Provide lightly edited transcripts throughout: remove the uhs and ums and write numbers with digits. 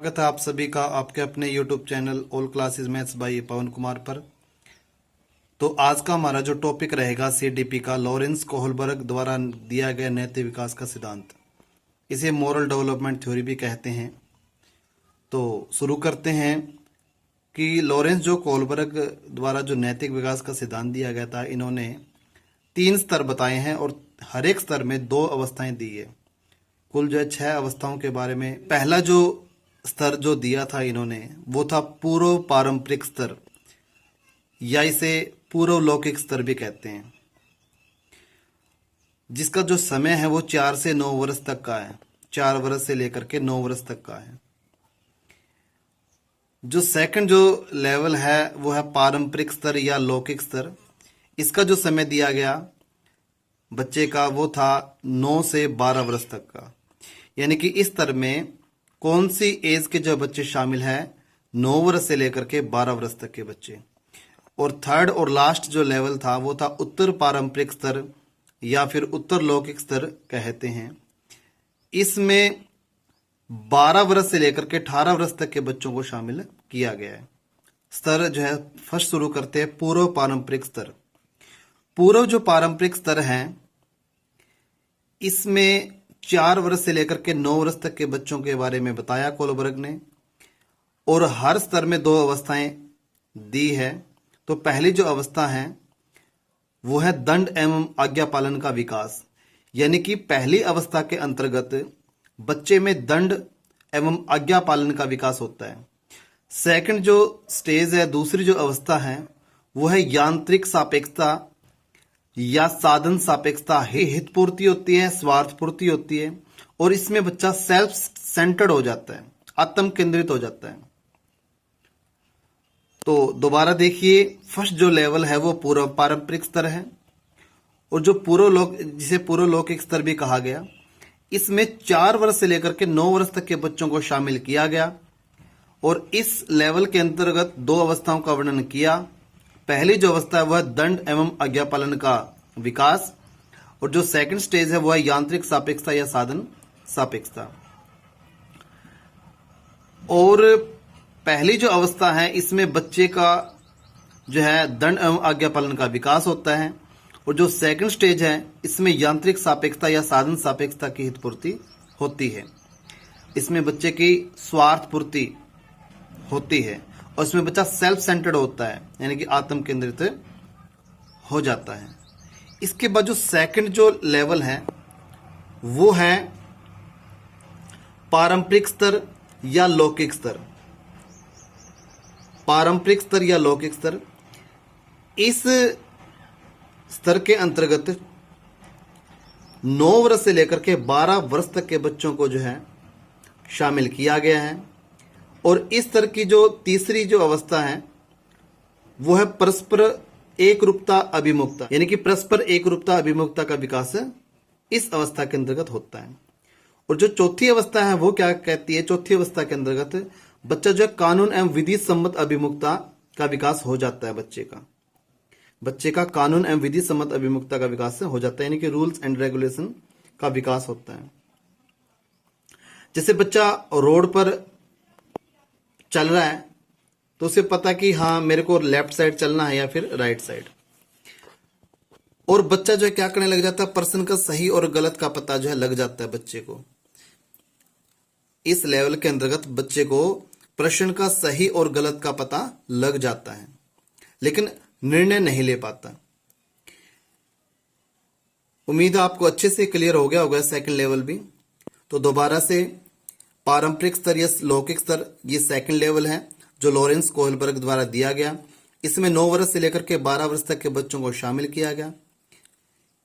स्वागत है आप सभी का आपके अपने YouTube channel all classes maths by Pawan Kumar पर। तो आज का हमारा जो टॉपिक रहेगा CDP का लॉरेंस कोहलबर्ग द्वारा दिया गया नैतिक विकास का सिद्धांत, इसे मोरल डेवलपमेंट थ्योरी भी कहते हैं। तो शुरू करते हैं कि लॉरेंस जो कोहलबर्ग द्वारा जो नैतिक विकास का सिद्धांत दिया गया था, इन्होंने 3 स्तर बताए हैं और हर एक स्तर में 2 अवस्थाएं दी है। कुल जो है 6 अवस्थाओं के बारे में। पहला जो स्तर जो दिया था इन्होंने वो था पूर्व पारंपरिक स्तर, या इसे पूर्व लौकिक स्तर भी कहते हैं, जिसका जो समय है वो 4 से 9 वर्ष तक का है। 4 वर्ष से लेकर के 9 वर्ष तक का है। जो सेकंड जो लेवल है वो है पारंपरिक स्तर या लौकिक स्तर। इसका जो समय दिया गया बच्चे का वो था 9 से 12 वर्ष तक का। यानी कि इस स्तर में कौन सी एज के जो बच्चे शामिल हैं, 9 वर्ष से लेकर के 12 वर्ष तक के बच्चे। और थर्ड और लास्ट जो लेवल था वो था उत्तर पारंपरिक स्तर या फिर उत्तर लौकिक स्तर कहते हैं। इसमें 12 वर्ष से लेकर के 18 वर्ष तक के बच्चों को शामिल किया गया है। स्तर जो है फर्स्ट शुरू करते हैं पूर्व पारंपरिक स्तर। पूर्व जो पारंपरिक स्तर है इसमें 4 वर्ष से लेकर के 9 वर्ष तक के बच्चों के बारे में बताया कोहलबर्ग ने, और हर स्तर में 2 अवस्थाएं दी है। तो पहली जो अवस्था है वो है दंड एवं आज्ञा पालन का विकास। यानी कि पहली अवस्था के अंतर्गत बच्चे में दंड एवं आज्ञा पालन का विकास होता है। सेकंड जो स्टेज है, दूसरी जो अवस्था है वो है यांत्रिक सापेक्षता या साधन सापेक्षता। हित पूर्ति होती है, स्वार्थ पूर्ति होती है, और इसमें बच्चा सेल्फ सेंटर्ड हो जाता है, आत्म केंद्रित हो जाता है। तो दोबारा देखिए, फर्स्ट जो लेवल है वो पूर्व पारंपरिक स्तर है, और जो जिसे पूर्व लौकिक स्तर भी कहा गया, इसमें 4 वर्ष से लेकर के 9 वर्ष तक के बच्चों को शामिल किया गया। और इस लेवल के अंतर्गत 2 अवस्थाओं का वर्णन किया। पहली जो अवस्था है वह दंड एवं आज्ञा पालन का विकास, और जो सेकंड स्टेज है वह यांत्रिक सापेक्षता या साधन सापेक्षता। और पहली जो अवस्था है इसमें बच्चे का जो है दंड एवं आज्ञा पालन का विकास होता है, और जो सेकंड स्टेज है इसमें यांत्रिक सापेक्षता या साधन सापेक्षता की हित पूर्ति होती है। इसमें बच्चे की स्वार्थ पूर्ति होती है, और इसमें बच्चा सेल्फ सेंटर्ड होता है, यानी कि आत्म केंद्रित हो जाता है। इसके बाद जो सेकंड जो लेवल है वो है पारंपरिक स्तर या लौकिक स्तर। पारंपरिक स्तर या लौकिक स्तर, इस स्तर के अंतर्गत 9 वर्ष से लेकर के 12 वर्ष तक के बच्चों को जो है शामिल किया गया है। और इस स्तर की जो तीसरी जो अवस्था है वो है परस्पर एकरूपता अभिमुखता। यानी कि परस्पर एकरूपता अभिमुखता का विकास इस अवस्था के अंतर्गत होता है। और जो चौथी अवस्था है वो क्या कहती है, चौथी अवस्था के अंतर्गत बच्चा जो है कानून एवं विधि सम्मत अभिमुखता का विकास हो जाता है। बच्चे का कानून एवं विधि सम्मत अभिमुखता का विकास हो जाता है, यानी कि रूल्स एंड रेगुलेशन का विकास होता है। जैसे बच्चा रोड पर चल रहा है तो उसे पता कि हाँ मेरे को लेफ्ट साइड चलना है या फिर राइट साइड। और बच्चा जो है क्या करने लग जाता है, प्रश्न का सही और गलत का पता जो है लग जाता है बच्चे को। इस लेवल के अंतर्गत बच्चे को प्रश्न का सही और गलत का पता लग जाता है, लेकिन निर्णय नहीं ले पाता। उम्मीद है आपको अच्छे से क्लियर हो गया होगा सेकंड लेवल भी। तो दोबारा से, पारंपरिक स्तर या लौकिक स्तर ये सेकंड लेवल है जो लॉरेंस कोहलबर्ग द्वारा दिया गया। इसमें 9 वर्ष से लेकर के 12 वर्ष तक के बच्चों को शामिल किया गया।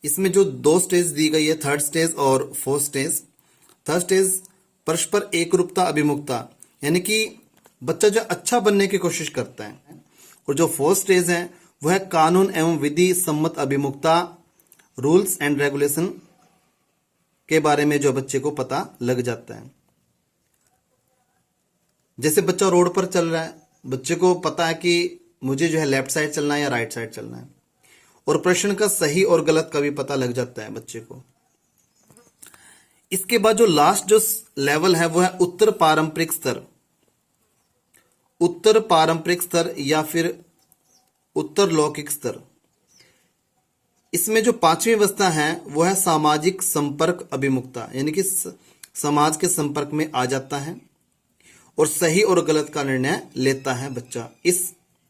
इसमें जो 2 स्टेज दी गई है, थर्ड स्टेज और फोर्थ स्टेज। थर्ड स्टेज परस्पर एकरूपता अभिमुखता, यानी कि बच्चा जो अच्छा बनने की कोशिश करता है। और जो फोर्थ स्टेज है वह है कानून एवं विधि सम्मत अभिमुखता, रूल्स एंड रेगुलेशन के बारे में जो बच्चे को पता लग जाता है। जैसे बच्चा रोड पर चल रहा है, बच्चे को पता है कि मुझे जो है लेफ्ट साइड चलना है या राइट साइड चलना है, और प्रश्न का सही और गलत का भी पता लग जाता है बच्चे को। इसके बाद जो लास्ट जो लेवल है वो है उत्तर पारंपरिक स्तर। उत्तर पारंपरिक स्तर या फिर उत्तर लौकिक स्तर। इसमें जो पांचवी अवस्था है वो है सामाजिक संपर्क अभिमुखता, यानी कि समाज के संपर्क में आ जाता है और सही और गलत का निर्णय लेता है बच्चा। इस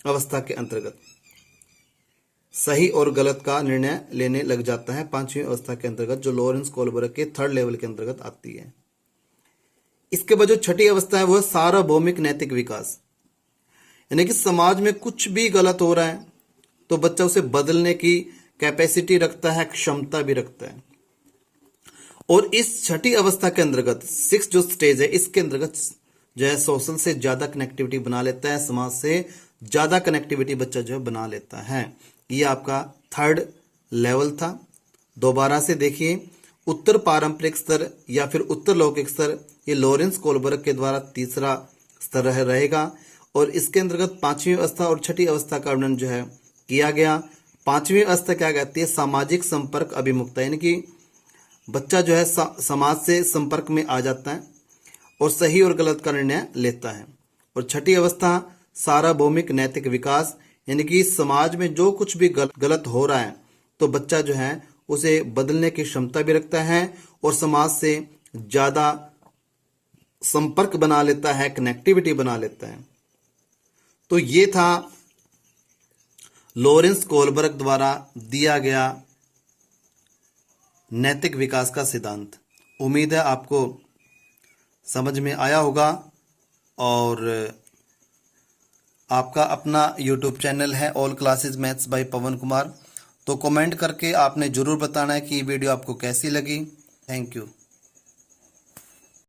अवस्था के अंतर्गत सही और गलत का निर्णय लेने लग जाता है पांचवी अवस्था के अंतर्गत, जो लॉरेंस कोलबर्ग के थर्ड लेवल के अंतर्गत आती है। इसके बाद जो छठी अवस्था है वो है सार्वभौमिक नैतिक विकास, यानी कि समाज में कुछ भी गलत हो रहा है तो बच्चा उसे बदलने की कैपेसिटी रखता है, क्षमता भी रखता है। और इस छठी अवस्था के अंतर्गत सिक्स जो स्टेज है, इसके अंतर्गत जो है सोशल से ज्यादा कनेक्टिविटी बना लेता है, समाज से ज्यादा कनेक्टिविटी बच्चा जो है बना लेता है। ये आपका थर्ड लेवल था। दोबारा से देखिए, उत्तर पारंपरिक स्तर या फिर उत्तर लौकिक स्तर, ये लॉरेंस कोलबर्ग के द्वारा तीसरा स्तर रहेगा। और इसके अंतर्गत पांचवी अवस्था और छठी अवस्था का वर्णन जो है किया गया। पांचवी अवस्था क्या कहती है? सामाजिक संपर्क अभिमुखता, यानी कि बच्चा जो है समाज से संपर्क में आ जाता है और सही और गलत का निर्णय लेता है। और छठी अवस्था सार्वभौमिक नैतिक विकास, यानी कि समाज में जो कुछ भी गलत हो रहा है तो बच्चा जो है उसे बदलने की क्षमता भी रखता है और समाज से ज्यादा संपर्क बना लेता है, कनेक्टिविटी बना लेता है। तो ये था लॉरेंस कोलबर्ग द्वारा दिया गया नैतिक विकास का सिद्धांत। उम्मीद है आपको समझ में आया होगा। और आपका अपना YouTube चैनल है all classes maths by Pawan Kumar, तो कमेंट करके आपने जरूर बताना है कि ये वीडियो आपको कैसी लगी। Thank you.